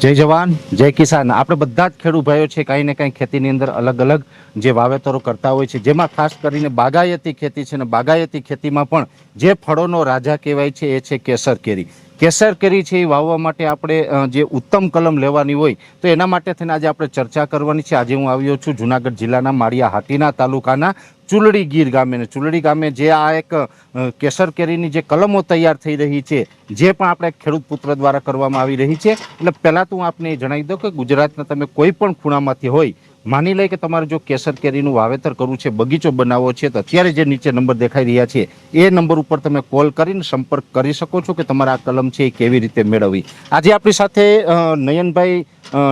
જય જવાન જય કિસાન. આપણે બધા જ ખેડૂત ભાઈઓ છે કાંઈ ને કાંઈ ખેતીની અંદર અલગ અલગ જે વાવેતરો કરતા હોય છે, જેમાં ખાસ કરીને બાગાયતી ખેતી છે. ને બાગાયતી ખેતીમાં પણ જે ફળોનો રાજા કહેવાય છે એ છે કેસર કેરી. કેસર કેરી છે એ વાવવા માટે આપણે જે ઉત્તમ કલમ લેવાની હોય તો એના માટે થઈને આજે આપણે ચર્ચા કરવાની છે. આજે હું આવ્યો છું જુનાગઢ જિલ્લાના માળિયા હાટીના તાલુકાના ચુલડી ગીર ગામે. ને ચુલડી ગામે જે આ એક કેસર કેરીની જે કલમો તૈયાર થઈ રહી છે, જે પણ આપણે ખેડૂત પુત્ર દ્વારા કરવામાં આવી રહી છે. એટલે પહેલાં તો હું આપને જણાવી દઉં કે ગુજરાતના તમે કોઈ પણ ખૂણામાંથી હોય, માની લઈ કે તમારે જો કેસર કેરીનું વાવેતર કરવું છે, બગીચો બનાવવો છે, તો અત્યારે જે નીચે નંબર દેખાઈ રહ્યા છે એ નંબર ઉપર તમે કોલ કરીને સંપર્ક કરી શકો છો કે તમારા આ કલમ છે એ કેવી રીતે મેળવવી. આજે આપણી સાથે નયનભાઈ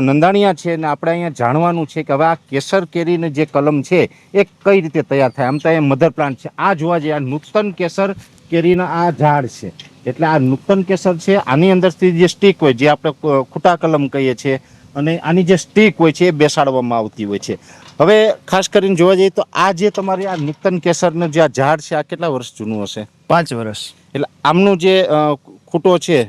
નંદાણીયા છે અને આપણે અહીંયા જાણવાનું છે કે હવે આ કેસર કેરીની જે કલમ છે એ કઈ રીતે તૈયાર થાય. આમ તો એ મધર પ્લાન્ટ છે. આ જોવા જઈએ, આ નૂતન કેસર કેરીના આ ઝાડ છે. એટલે આ નૂતન કેસર છે, આની અંદરથી જે સ્ટીક હોય, જે આપણે ખૂટા કલમ કહીએ છીએ, અને આની જે સ્ટીક હોય છે એ બેસાડવામાં આવતી હોય છે. હવે ખાસ કરીને જોવા જઈએ તો આ જે તમારી આ નૂતન કેસરનું જે આ ઝાડ છે આ કેટલા વર્ષ જૂનું હશે? 5 વર્ષ. એટલે આમનું જે ખૂટો છે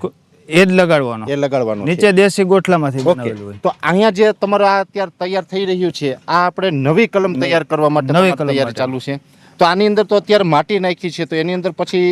એ જ લગાડવાનો, એ લગાડવાનો નીચે દેશી ગોઠલામાંથી બનાવેલું હોય. તો અહીંયા જે તમારું આ અત્યારે તૈયાર થઈ રહ્યું છે, આ આપણે નવી કલમ તૈયાર કરવા માટે નવી કલમ તૈયારી ચાલુ છે. તો આની અંદર તો અત્યારે માટી નાખી છે, તો એની અંદર પછી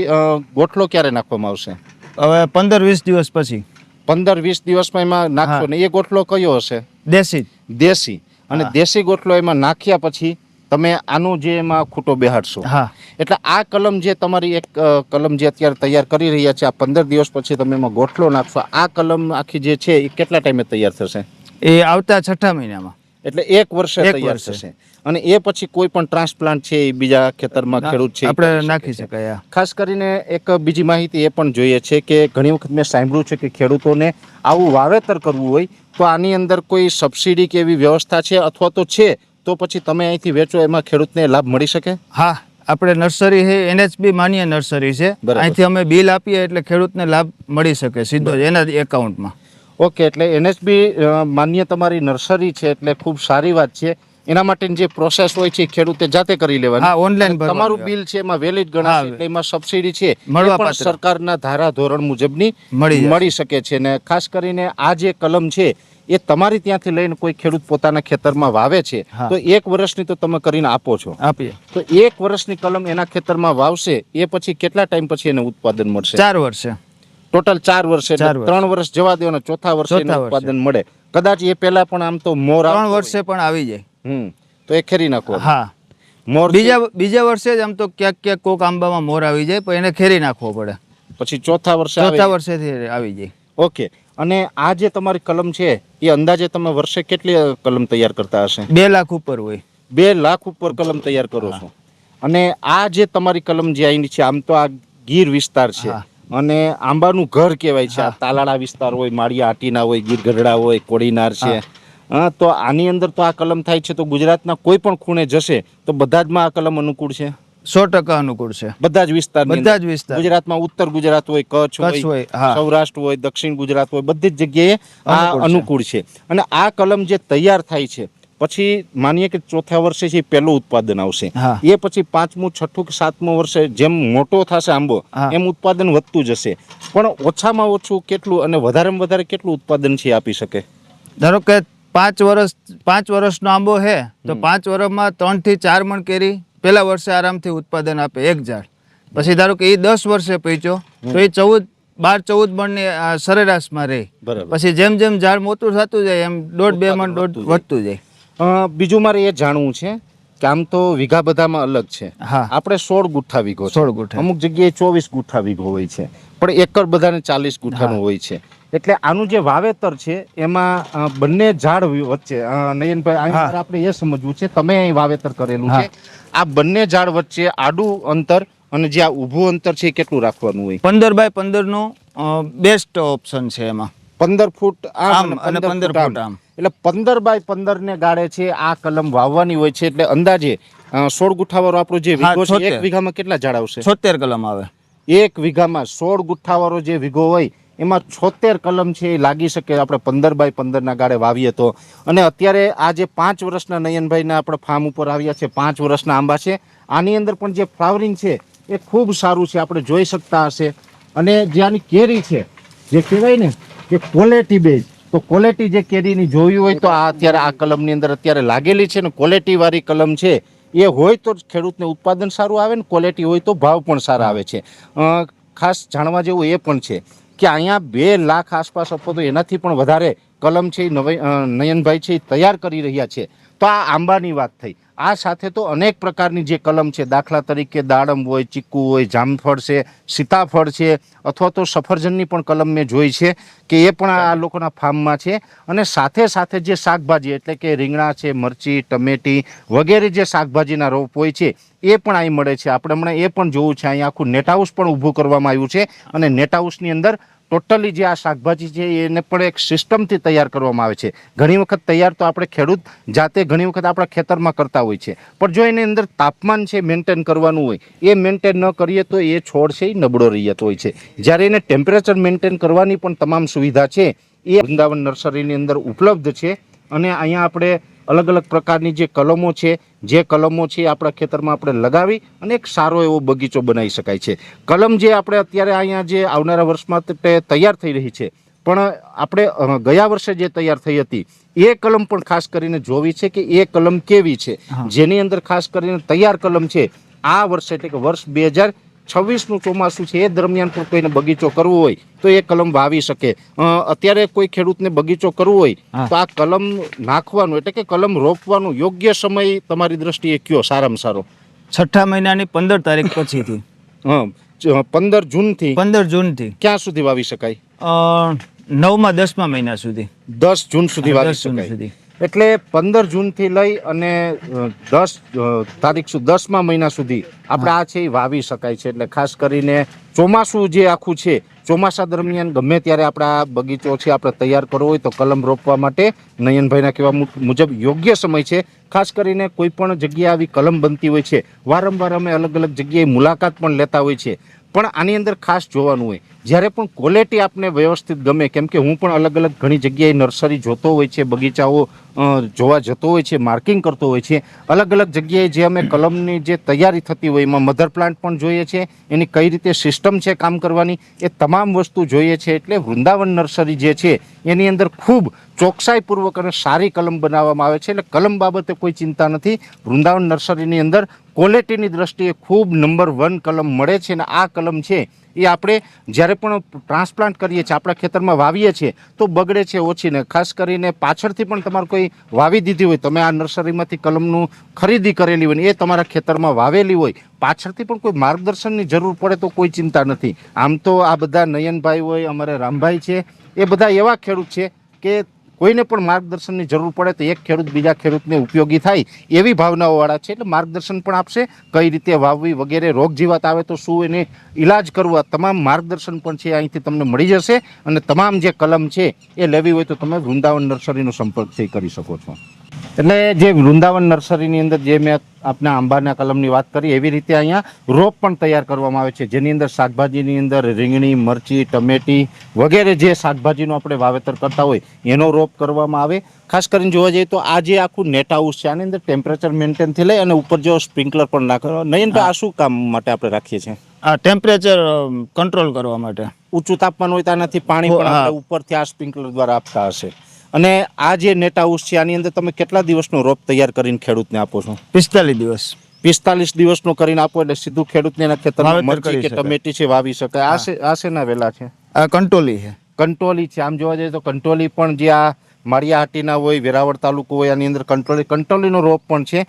ગોઠલો ક્યારે નાખવામાં આવશે? હવે 15-20 દિવસ પછી. 15-20 દિવસમાં એમાં નાખશો ને એ ગોઠલો કયો હશે? દેશી. દેશી. અને દેશી ગોઠલો એમાં નાખ્યા પછી તમે આનું જે એમાં ખૂટો બેહાડશો. હા. એટલે આ કલમ જે તમારી એક કલમ જે અત્યારે તૈયાર કરી રહ્યા છે, આ 15 દિવસ પછી તમે એમાં ગોઠલો નાખશો. આ કલમ આખી જે છે એ કેટલા ટાઈમે તૈયાર થશે? એ આવતા 6ઠા મહિનામાં. એટલે 1 વર્ષે તૈયાર થશે. અને એ પછી કોઈ પણ ટ્રાન્સપ્લાન્ટ છે એ બીજા ખેતરમાં ખેડૂત છે આપણે નાખી શકાય. ખાસ કરીને એક બીજી માહિતી એ પણ જોઈએ છે કે ઘણી વખત મેં સાંભળ્યું છે કે ખેડૂતોને આવું વાવેતર કરવું હોય તો આની અંદર કોઈ સબસિડી કે એવી વ્યવસ્થા છે, અથવા તો છે તો પછી તમે અહીંથી વેચો, એમાં ખેડૂતને લાભ મળી શકે? હા, આપણે નર્સરી છે, NHB માન્ય નર્સરી છે. અહીંથી અમે બિલ આપીએ એટલે ખેડૂતને લાભ મળી શકે સીધો જ એના એકાઉન્ટમાં. ઓકે, એટલે NHB માન્ય તમારી નર્સરી છે એટલે ખૂબ સારી વાત છે. એના માટેની જે પ્રોસેસ હોય છે ખેડૂતે જાતે કરી લેવાની. હા, ઓનલાઈન તમારું બિલ છે એમાં વેલિડ ગણાશે, એટલે એમાં સબસિડી છે પણ સરકારના ધારા ધોરણ મુજબની મળી શકે છે. ને ખાસ કરીને આ જે કલમ છે એ તમારી ત્યાંથી લઈને કોઈ ખેડૂત પોતાના ખેતરમાં વાવે છે તો 1 વર્ષની તો તમે કરીને આપો છો. આપીએ. તો 1 વર્ષની કલમ એના ખેતરમાં વાવશે એ પછી કેટલા ટાઈમ પછી એને ઉત્પાદન મળશે? 4 વર્ષે. ટોટલ 4 વર્ષે. 3 વર્ષ જવા દો અને ચોથા વર્ષે ઉત્પાદન મળે. કદાચ એ પહેલા પણ આમ તો મોર 3 વર્ષે પણ આવી જાય. તો એ ખેરી નાખો. હા, મોર બીજા વર્ષે જ આમ તો ક્યાંક કોક આંબામાં મોર આવી જાય, પણ એને ખેરી નાખવો પડે. પછી ચોથા વર્ષેથી આવી જાય. ઓકે. અને આ જે તમારી કલમ છે એ અંદાજે તમે વર્ષે કેટલી કલમ તૈયાર કરતા હશે? 2 લાખ ઉપર હોય. 2 લાખ ઉપર કલમ તૈયાર કરો છો. અને આ જે તમારી કલમ જે અહીંની છે, આમ તો આ ગીર વિસ્તાર છે અને આંબાનું ઘર કહેવાય છે. આ તાલાળા વિસ્તાર હોય, માળિયા હાટીના હોય, ગીર ગઢડા હોય, કોડીનાર છે. તો આની અંદર તો આ કલમ થાય છે તો ગુજરાતના કોઈ પણ ખૂણે જશે તો બધા જમાં આ કલમ અનુકૂળ છે? 100% અનુકૂળ છે. બધા જ વિસ્તાર. ગુજરાતમાં ઉત્તર ગુજરાત હોય, કચ્છ હોય, સૌરાષ્ટ્ર હોય, દક્ષિણ ગુજરાત હોય, બધી જ જગ્યાએ આ અનુકૂળ છે. અને આ કલમ જે તૈયાર થાય છે પછી માનીએ કે ચોથા વર્ષે છે પહેલું ઉત્પાદન આવશે, એ પછી 5મું, 6ઠું કે 7મું વર્ષે જેમ મોટો થશે આંબો એમ ઉત્પાદન વધતું જશે. પણ ઓછામાં ઓછું કેટલું અને વધારેમાં વધારે કેટલું ઉત્પાદન છે આપી શકે? ધારો કે 5 વર્ષનો આંબો છે તો 5 વર્ષમાં 3 થી 4 મણ કેરી પહેલા વર્ષે આરામથી ઉત્પાદન આપે એક ઝાડ. પછી ધારો કે એ 10 વર્ષે પહોંચ્યો તો એ 12-14 મણની સરેરાશમાં રહે. પછી જેમ જેમ ઝાડ મોટું થતું જાય એમ 1.5-2 મણ વધતું જાય. બીજું મારે એ જાણવું છે કે આમ તો વીઘા બધામાં અલગ છે. આપણે 16 ગુઠ્ઠા વીઘો, 16 ગુઠ્ઠા, અમુક જગ્યાએ 24 ગુઠ્ઠા વીઘો હોય છે, પણ એકર બધાને 40 ગુઠ્ઠાનું હોય છે. એટલે આનું જે વાવેતર છે એમાં બંને ઝાડ વચ્ચે, નયનભાઈ આપણે એ સમજવું છે, તમે અહીં વાવેતર કરેલું છે, આ બંને ઝાડ વચ્ચે આડું અંતર અને જે આ ઊભું અંતર છે એ કેટલું રાખવાનું હોય? 15x15 નું બેસ્ટ ઓપ્શન છે. એમાં 15 ફૂટ આમ અને 15 ફૂટ આમ. એટલે 15x15 ને ગાળે છે આ કલમ વાવવાની હોય છે. એટલે અંદાજે 16 ગુઠ્ઠાવાળો આપણો જે વીઘો છે, 1 વીઘામાં કેટલા ઝાડ આવશે? 76 કલમ આવે. 1 વીઘામાં 16 ગુઠ્ઠાવાળો જે વીઘો હોય એમાં 76 કલમ છે એ લાગી શકે આપણે 15x15 ના ગાળે વાવીએ તો. અને અત્યારે આ જે 5 વર્ષના નયનભાઈના આપણે ફાર્મ ઉપર આવ્યા છે, 5 વર્ષના આંબા છે, આની અંદર પણ જે ફ્લાવરિંગ છે એ ખૂબ સારું છે, આપણે જોઈ શકતા હશે. અને જે આની કેરી છે જે કહેવાય ને કે ક્વોલિટી બેઝ, તો ક્વોલિટી જે કેરીની જોવી હોય તો આ અત્યારે આ કલમની અંદર અત્યારે લાગેલી છે ને ક્વોલિટી વાળી કલમ છે એ હોય તો જ ખેડૂતને ઉત્પાદન સારું આવે ને ક્વોલિટી હોય તો ભાવ પણ સારા આવે છે. ખાસ જાણવા જેવું એ પણ છે કે અહીંયા 2 લાખ આસપાસ અથવા તો એનાથી પણ વધારે કલમ છે નયનભાઈ છે એ તૈયાર કરી રહ્યા છે. તો આ આંબાની વાત થઈ. આ સાથે તો અનેક પ્રકારની જે કલમ છે, દાખલા તરીકે દાડમ હોય, ચીકુ હોય, જામફળ છે, સીતાફળ છે, અથવા તો સફરજનની પણ કલમ મેં જોઈ છે કે એ પણ આ લોકોના ફાર્મમાં છે. અને સાથે સાથે જે શાકભાજી એટલે કે રીંગણા છે, મરચી, ટમેટી વગેરે જે શાકભાજીના રોપ હોય છે એ પણ અહીં મળે છે. આપણે હમણાં એ પણ જોવું છે, અહીંયા આખું નેટ હાઉસ પણ ઊભું કરવામાં આવ્યું છે અને નેટ હાઉસની અંદર ટોટલી જે આ શાકભાજી છે એને પણ એક સિસ્ટમથી તૈયાર કરવામાં આવે છે. ઘણી વખત તૈયાર તો આપણે ખેડૂત જાતે ઘણી વખત આપણા ખેતરમાં કરતા હોય છે, પણ જો એની અંદર તાપમાન છે મેન્ટેન કરવાનું હોય, એ મેન્ટેન ન કરીએ તો એ છોડ છે એ નબળો રહી જતો હોય છે. જ્યારે એને ટેમ્પરેચર મેન્ટેન કરવાની પણ તમામ સુવિધા છે એ વૃંદાવન નર્સરીની અંદર ઉપલબ્ધ છે. અને અહીંયા આપણે અલગ અલગ પ્રકારની જે કલમો છે આપણા ખેતરમાં આપણે લગાવી અને એક સારો એવો બગીચો બનાવી શકાય છે. કલમ જે આપણે અત્યારે અહીંયા જે આવનારા વર્ષમાં તૈયાર થઈ રહી છે, પણ આપણે ગયા વર્ષે જે તૈયાર થઈ હતી એ કલમ પણ ખાસ કરીને જોવી છે કે એ કલમ કેવી છે. જેની અંદર ખાસ કરીને તૈયાર કલમ છે આ વર્ષે એટલે કે વર્ષ 2026નું ચોમાસું છે એ દરમિયાન પણ કોઈને બગીચો કરવો હોય તો એ કલમ વાવી શકે. અત્યારે કોઈ ખેડૂતને બગીચો કરવો હોય તો આ કલમ નાખવાનું એટલે કે કલમ રોપવાનું યોગ્ય સમય તમારી દ્રષ્ટિએ કયો સારામાં સારો? 6 મહિનાની 15 તારીખ પછીથી. 15 જૂનથી 15 જૂનથી ક્યાં સુધી વાવી શકાય? 9મા 10મા મહિના સુધી. 10 જૂન સુધી વાવી શકાય. એટલે 15 જૂનથી લઈ અને 10 તારીખ સુધી 10મા મહિના સુધી આપણે આ છે એ વાવી શકાય છે. એટલે ખાસ કરીને ચોમાસું જે આખું છે, ચોમાસા દરમિયાન ગમે ત્યારે આપણા બગીચો છે આપણે તૈયાર કરવો હોય તો કલમ રોપવા માટે નયનભાઈના કહેવા મુજબ યોગ્ય સમય છે. ખાસ કરીને કોઈ પણ જગ્યાએ આવી કલમ બનતી હોય છે, વારંવાર અમે અલગ અલગ જગ્યાએ મુલાકાત પણ લેતા હોય છે. પણ આની અંદર ખાસ જોવાનું હોય, જ્યારે પણ ક્વોલિટી આપને વ્યવસ્થિત ગમે, કેમ કે હું પણ અલગ અલગ ઘણી જગ્યાએ નર્સરી જોતો હોય છે, બગીચાઓ જોવા જતો હોય છે, માર્કિંગ કરતો હોય છે. અલગ અલગ જગ્યાએ જે અમે કલમની જે તૈયારી થતી હોય એમાં મધર પ્લાન્ટ પણ જોઈએ છે, એની કઈ રીતે સિસ્ટમ છે કામ કરવાની, એ તમામ વસ્તુ જોઈએ છે. એટલે વૃંદાવન નર્સરી જે છે એની અંદર ખૂબ ચોકસાઈપૂર્વક અને સારી કલમ બનાવવામાં આવે છે. એટલે કલમ બાબતે કોઈ ચિંતા નથી. વૃંદાવન નર્સરીની અંદર ક્વોલિટીની દ્રષ્ટિએ ખૂબ નંબર 1 કલમ મળે છે. અને આ કલમ છે એ આપણે જ્યારે પણ ટ્રાન્સપ્લાન્ટ કરીએ છીએ, આપણા ખેતરમાં વાવીએ છીએ તો બગડે છે ઓછી. ને ખાસ કરીને પાછળથી પણ તમારે કોઈ વાવી દીધી હોય, તમે આ નર્સરીમાંથી કલમનું ખરીદી કરેલી હોય ને એ તમારા ખેતરમાં વાવેલી હોય, પાછળથી પણ કોઈ માર્ગદર્શનની જરૂર પડે તો કોઈ ચિંતા નથી. આમ તો આ બધા નયનભાઈ હોય, અમારે રામભાઈ છે, એ બધા એવા ખેડૂત છે કે કોઈને પણ માર્ગદર્શનની જરૂર પડે તો એક ખેડૂત બીજા ખેડૂતને ઉપયોગી થાય એવી ભાવનાઓવાળા છે. એટલે માર્ગદર્શન પણ આપશે, કઈ રીતે વાવવી વગેરે, રોગ જીવાત આવે તો શું એને ઈલાજ કરવો, તમામ માર્ગદર્શન પણ છે અહીંથી તમને મળી જશે. અને તમામ જે કલમ છે એ લેવી હોય તો તમે વૃંદાવન નર્સરીનો સંપર્ક કરી શકો છો. એટલે જે વૃંદાવન નર્સરીની અંદર જે મેં આપના આંબાના કલમની વાત કરી એવી રીતે અહીંયા રોપ પણ તૈયાર કરવામાં આવે છે, જેની અંદર શાકભાજીની અંદર રીંગણી, મરચી, ટમેટી વગેરે જે શાકભાજીનું આપણે વાવેતર કરતા હોય એનો રોપ કરવામાં આવે. ખાસ કરીને જોવા જઈએ તો આ જે આખું નેટ હાઉસ છે આની અંદર ટેમ્પરેચર મેન્ટેનથી લઈ અને ઉપર જો સ્પ્રિંકલર પણ નાખે. નયનભાઈ, આ શું કામ માટે આપણે રાખીએ છીએ? આ ટેમ્પરેચર કંટ્રોલ કરવા માટે. ઊંચું તાપમાન હોય તો આનાથી પાણી પણ આપણે ઉપરથી આ સ્પ્રિંકલર દ્વારા આપતા હશે. અને આ જે નેટ હાઉસ છે આની અંદર તમે કેટલા દિવસનો રોપ તૈયાર કરીને ખેડૂતને આપો છો? 45 દિવસ. 45 દિવસનો કરીને આપો એટલે સીધું ખેડૂતને એના ખેતરમાં મરચી કે ટમેટી છે વાવી શકાય. આ શેના વેલા છે? આ કંટોલી છે. કંટોલી છે. આમ જોવા જઈએ તો કંટોલી પણ જે આ માળિયાહાટીના હોય, વેરાવળ તાલુકો હોય, આની અંદર કંટોલીનો રોપ પણ છે.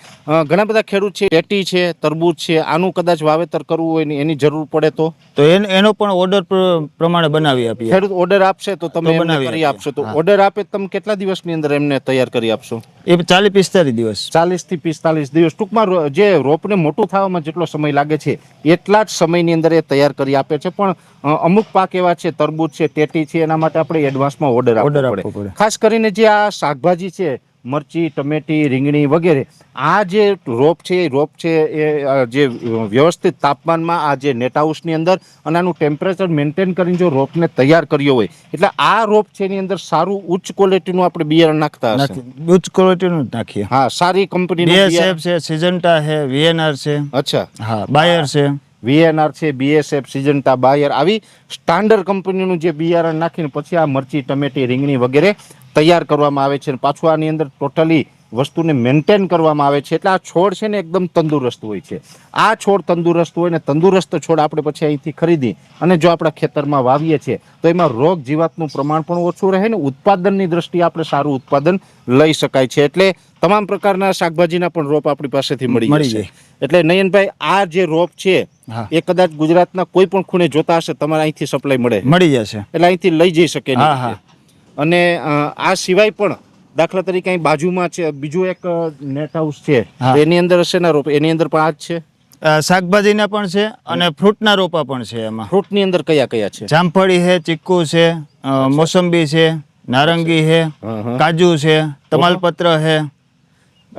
ઘણા બધા ખેડૂત છે, ટેટી છે, તરબૂચ છે, આનું કદાચ વાવેતર કરવું હોય ને એની જરૂર પડે તો એનો પણ ઓર્ડર પ્રમાણે બનાવી આપીએ. ખેડૂત ઓર્ડર આપશે તો તમે એમને કરી આપશો? તો ઓર્ડર આપે તમે કેટલા દિવસની અંદર એમને તૈયાર કરી આપશો? એ 40-45 દિવસ. 40 થી 45 દિવસ. ટૂંકમાં જે રોપને મોટું થવામાં જેટલો સમય લાગે છે એટલા જ સમયની અંદર એ તૈયાર કરી આપે છે. પણ અમુક પાક એવા છે, તરબૂચ છે, ટેટી છે, એના માટે આપણે એડવાન્સમાં ઓર્ડર આપવો પડે. ખાસ કરીને જે આ શાકભાજી છે, મરચી, ટમેટી, રીંગણી વગેરે, આ જે રોપ છે એ જે વ્યવસ્થિત તાપમાનમાં આ જે નેટ હાઉસની અંદર અને આનું ટેમ્પરેચર મેન્ટેન કરીને જો રોપને તૈયાર કર્યો હોય એટલે આ રોપ છે એની અંદર સારું ઉચ્ચ ક્વોલિટીનું આપણે બિયારણ નાખતા હશે? ઉચ્ચ ક્વોલિટીનું નાખીએ. હા, સારી કંપનીનું BASF છે, સિજન્ટા છે, VNR છે. અચ્છા. હા, બાયર છે. VNR છે, BSF, સિજન્ટા, બાયર આવી સ્ટાન્ડર્ડ કંપનીનું જે બિયારણ નાખીને પછી આ મરચી, ટમેટી, રીંગણી વગેરે તૈયાર કરવામાં આવે છે અને પાછું આની અંદર ટોટલી વસ્તુને મેન્ટેન કરવામાં આવે છે એટલે આ છોડ છે ને એકદમ તંદુરસ્ત હોય છે. આ છોડ તંદુરસ્ત હોય ને તંદુરસ્ત છોડ આપણે પછી અહીંથી ખરીદી અને જો આપણા ખેતરમાં વાવીએ છીએ તો એમાં રોગ જીવાતનું પ્રમાણ પણ ઓછું રહે ને ઉત્પાદનની દ્રષ્ટિએ આપણે સારું ઉત્પાદન લઈ શકાય છે. એટલે તમામ પ્રકારના શાકભાજીના પણ રોપ આપણી પાસેથી મળી જશે. એટલે નયનભાઈ આ જે રોપ છે એ કદાચ ગુજરાતના કોઈ પણ ખૂણે જોતા હશે તમારે અહીંથી સપ્લાય મળી જશે એટલે અહીંથી લઈ જઈ શકે. અને આ સિવાય પણ દાખલા તરીકે અહીં બાજુમાં છે બીજું એક નેટ હાઉસ છે એની અંદર હશે ના રોપ એની અંદર પણ આ જ છે. શાકભાજીના પણ છે અને ફ્રૂટના રોપા પણ છે. એમાં ફ્રૂટની અંદર કયા કયા છે? જામફળી છે, ચીકુ છે, મોસંબી છે, નારંગી છે, કાજુ છે, તમાલપત્ર છે.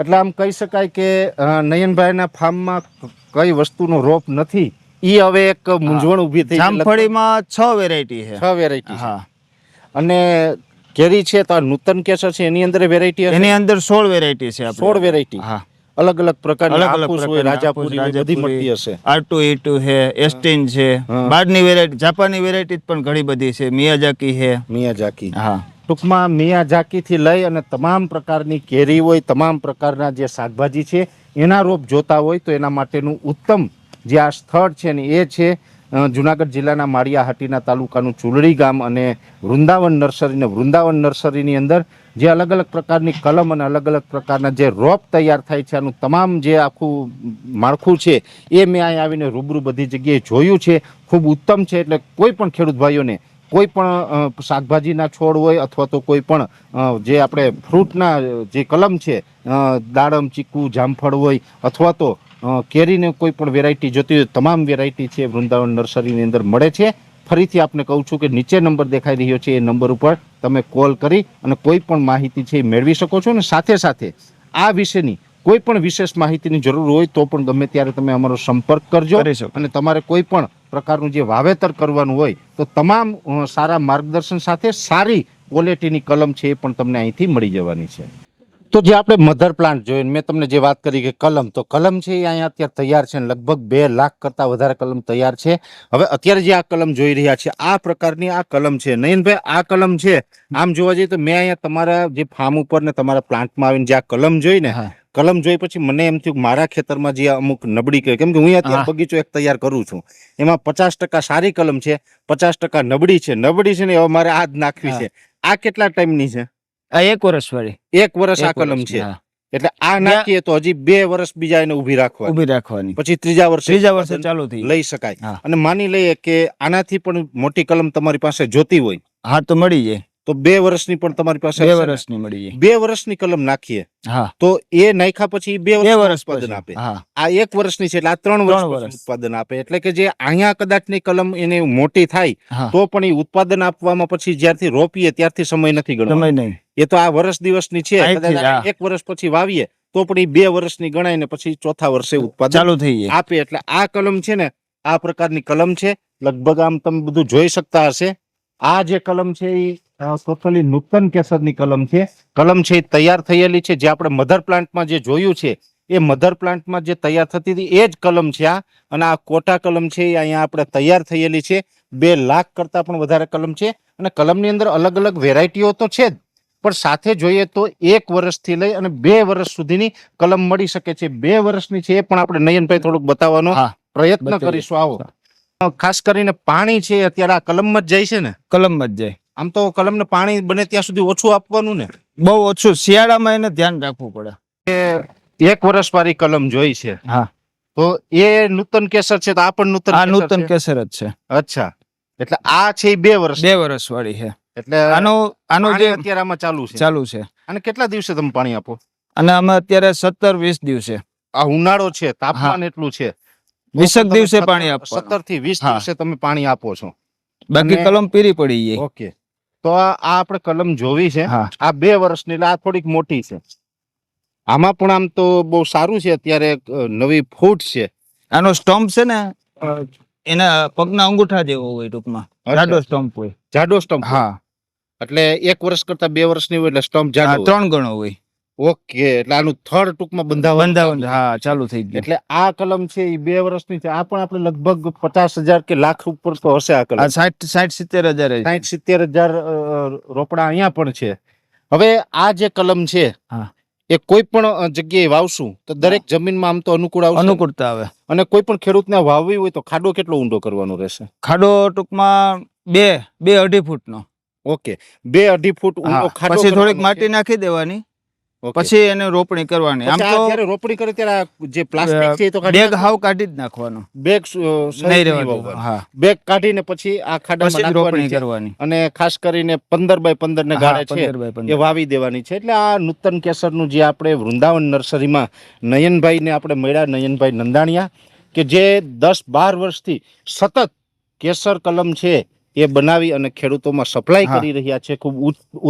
એટલે આમ કહી શકાય કે નયનભાઈના ફાર્મમાં કઈ વસ્તુનો રોપ નથી ઈ હવે એક મૂંઝવણ ઊભી થઈ. જામફળીમાં 6 વેરાયટી છે. 6 વેરાયટી. હા. અને કેરી છે તો નૂતન કેસર છે એની અંદર વેરાયટી હશે? એની અંદર 16 વેરાયટી છે. 16 વેરાયટી. હા. અલગ અલગ પ્રકારની આપૂસ હોય, રાજાપુરી બધી મળતી હશે. R2 E2 છે, એસ્ટીન છે, બહારની વેરાયટી જાપાની વેરાયટી પણ ઘણી બધી છે. મિયાઝાકી છે. મિયાઝાકી. હા. ટૂંકમાં મિયાઝાકી થી લઈ અને તમામ પ્રકારની કેરી હોય, તમામ પ્રકારના જે શાકભાજી છે એના રોપ જોતા હોય તો એના માટેનું ઉત્તમ જે આ સ્થળ છે ને એ છે જુનાગઢ જિલ્લાના માળિયા હાટીના તાલુકાનું ચુલડી ગામ અને વૃંદાવન નર્સરી. ને વૃંદાવન નર્સરીની અંદર જે અલગ અલગ પ્રકારની કલમ અને અલગ અલગ પ્રકારના જે રોપ તૈયાર થાય છે આનું તમામ જે આખું માળખું છે એ મેં અહીં આવીને રૂબરૂ બધી જગ્યાએ જોયું છે. ખૂબ ઉત્તમ છે. એટલે કોઈ પણ ખેડૂત ભાઈઓને કોઈ પણ શાકભાજીના છોડ હોય અથવા તો કોઈ પણ જે આપણે ફ્રૂટના જે કલમ છે દાડમ, ચીકુ, જામફળ હોય અથવા તો કેરીને કોઈ પણ વેરાયટી જોતી હોય તમામ વેરાયટી છે વૃંદાવન નર્સરીની અંદર મળે છે. ફરીથી આપને કહું છું કે નીચે નંબર દેખાઈ રહ્યો છે એ નંબર ઉપર તમે કોલ કરી અને કોઈ પણ માહિતી છે એ મેળવી શકો છો. અને સાથે સાથે આ વિશેની કોઈ પણ વિશેષ માહિતીની જરૂર હોય તો પણ ગમે ત્યારે તમે અમારો સંપર્ક કરજો. અને તમારે કોઈ પણ પ્રકારનું જે વાવેતર કરવાનું હોય તો તમામ સારા માર્ગદર્શન સાથે સારી ક્વોલિટીની કલમ છે એ પણ તમને અહીંથી મળી જવાની છે. તો જે આપણે મધર પ્લાન્ટ જોયું મેં તમને જે વાત કરી કે કલમ, તો કલમ છે એ અહીંયા અત્યારે તૈયાર છે. લગભગ 2 લાખ કરતાં વધારે કલમ તૈયાર છે. હવે અત્યારે જે આ કલમ જોઈ રહ્યા છે આ પ્રકારની આ કલમ છે. નયનભાઈ આ કલમ છે આમ જોવા જઈએ તો મેં અહીંયા તમારા જે ફાર્મ ઉપર ને તમારા પ્લાન્ટમાં આવીને જે આ કલમ જોઈ ને કલમ જોઈ પછી મને એમ થયું મારા ખેતરમાં જે અમુક નબળી કહે કેમ કે હું અત્યારે બગીચો એક તૈયાર કરું છું એમાં 50% સારી કલમ છે, 50% નબળી છે. નબળી છે ને હવે મારે આ જ નાખવી છે. આ કેટલા ટાઈમની છે? આ 1 વર્ષ વાળી. 1 વર્ષ આ કલમ છે. એટલે આ નાખીએ તો હજી 2 વર્ષ બીજા એને ઊભી રાખવાની પછી ત્રીજા વર્ષે ચાલુ થઈ લઈ શકાય. અને માની લઈએ કે આનાથી પણ મોટી કલમ તમારી પાસે જોતી હોય હા તો મળી જાય તો 2 વર્ષની પણ તમારી પાસે 2 વર્ષની મળી જાય. 2 વર્ષની કલમ નાખીએ તો એ નાખ્યા પછી 2 વર્ષ ઉત્પાદન આપે. આ 1 વર્ષની છે એટલે આ 3 વર્ષ ઉત્પાદન આપે. એટલે કે જે અહીંયા કદાચની કલમ એને મોટી થાય તો પણ એ ઉત્પાદન આપવામાં પછી જ્યારથી રોપીએ ત્યારથી સમય નથી ગણવાનો. એ તો આ વર્ષ દિવસની છે. 1 વર્ષ પછી વાવીએ તો પણ એ 2 વર્ષની ગણાય ને પછી ચોથા વર્ષે ઉત્પાદન ચાલુ થઈ આપે. એટલે આ કલમ છે ને આ પ્રકારની કલમ છે. લગભગ આમ તમે બધું જોઈ શકતા હશે. આ જે કલમ છે એ ટોટલી નૂતન કેસરની કલમ છે. કલમ છે એ તૈયાર થયેલી છે. જે આપણે મધર પ્લાન્ટમાં જે જોયું છે એ મધર પ્લાન્ટમાં જે તૈયાર થતી હતી એ જ કલમ છે આ. અને આ કોટા કલમ છે એ અહીંયા આપણે તૈયાર થયેલી છે. 2 લાખ કરતાં પણ વધારે કલમ છે. અને કલમની અંદર અલગ અલગ વેરાયટીઓ તો છે જ પણ સાથે જોઈએ તો 1 વર્ષથી લઈ અને 2 વર્ષ સુધીની કલમ મળી શકે છે. 2 વર્ષની છે એ પણ આપણે નયનભાઈ થોડુંક બતાવવાનો પ્રયત્ન કરીશું. આવો. ખાસ કરીને પાણી છે અત્યારે આ કલમમાં જ જાય છે ને? કલમમાં જ જાય. આમ તો કલમને પાણી બને ત્યાં સુધી ઓછું આપવાનું ને? બહુ ઓછું. શિયાળામાં એને ધ્યાન રાખવું પડે. 1 વર્ષ વાળી કલમ જોઈ છે. હા તો એ નૂતન કેસર છે તો આ પણ નૂતન કેસર જ છે. અચ્છા. એટલે આ છે 2 વર્ષ વાળી છે. એટલે આનો જે અત્યારે આમાં ચાલુ છે. અને કેટલા દિવસે તમે પાણી આપો? અને અમે અત્યારે 17-20 દિવસે. આ ઉનાળો છે, તાપમાન એટલું છે, 20 દિવસે પાણી આપો. 17 થી 20 દિવસે તમે પાણી આપો છો. બાકી કલમ પીરી પડી જાય. ઓકે. તો આ આપણે કલમ જોવી છે. આ 2 વર્ષની એટલે આ થોડીક મોટી છે. આમાં પણ આમ તો બહુ સારું છે. અત્યારે નવી ફૂટ છે. આનો સ્ટમ્પ છે ને એના પગના અંગૂઠા જેવો હોય ટૂંકમાં. જાડો સ્ટમ્પ હોય. જાડો સ્ટમ્પ. હા. એટલે 1 વર્ષ કરતા 2 વર્ષની હોય એટલે સ્ટમ્પ જાડો 3 ગણો હોય. ઓકે, એટલે આનું થડ ટૂંકમાં બંધાવન હા ચાલુ થઈ ગયું. એટલે આ કલમ છે એ 2 વર્ષની છે. આ પણ આપણે લગભગ 50,000 કે લાખ ઉપર તો હશે આ કલમ. આ 60-70 હજાર 60-70 હજાર રોપડા અહીંયા પણ છે. હવે આ જે કલમ છે હા એ કોઈ પણ જગ્યાએ વાવશું તો દરેક જમીનમાં આમ તો અનુકૂળ આવશે. અનુકૂળતા આવે. અને કોઈ પણ ખેડૂતને વાવવી હોય તો ખાડો કેટલો ઊંડો કરવાનો રહેશે? ખાડો ટૂંકમાં 2-2.5 ફૂટનો. ઓકે, 2-2.5 ફૂટ ઊંડો ખાડો. પછી થોડીક માટી નાખી દેવાની, પછી એને રોપણી કરવાની. આમ તો જ્યારે રોપણી કરે ત્યારે આ જે પ્લાસ્ટિક છે એ તો બેગ હાવ કાઢી જ નાખવાનો. બેગ નહીં રહેવાનું. હા, બેગ કાઢીને પછી આ ખાડામાં રોપણી નાખવાની કરવાની. અને ખાસ કરીને 15x15 ને ગાળે છે એ વાવી દેવાની છે. એટલે આ નૂતન કેસરનું જે આપણે વૃંદાવન નર્સરીમાં નયનભાઈને આપણે મળ્યા, નયનભાઈ નંદાણીયા, કે જે 10-12 વર્ષથી સતત કેસર કલમ છે એ બનાવી અને ખેડૂતોમાં સપ્લાય કરી રહ્યા છે. ખૂબ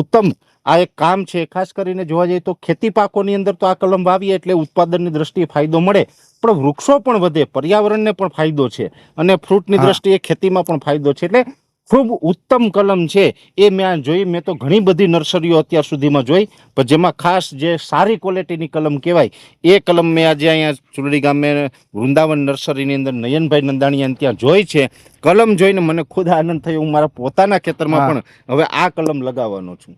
ઉત્તમ આ એક કામ છે. ખાસ કરીને જોવા જઈએ તો ખેતી પાકોની અંદર તો આ કલમ વાવીએ એટલે ઉત્પાદનની દ્રષ્ટિએ ફાયદો મળે, પણ વૃક્ષો પણ વધે, પર્યાવરણને પણ ફાયદો છે અને ફ્રૂટની દ્રષ્ટિએ ખેતીમાં પણ ફાયદો છે. એટલે ખૂબ ઉત્તમ કલમ છે એ મેં જોઈ. મેં તો ઘણી બધી નર્સરીઓ અત્યાર સુધીમાં જોઈ, પણ જેમાં ખાસ જે સારી ક્વોલિટીની કલમ કહેવાય એ કલમ મેં આજે અહીંયા ચુરડી ગામે વૃંદાવન નર્સરીની અંદર નયનભાઈ નંદાણીયા ત્યાં જોઈ છે. કલમ જોઈને મને ખુદ આનંદ થયો. હું મારા પોતાના ખેતરમાં પણ હવે આ કલમ લગાવવાનો છું.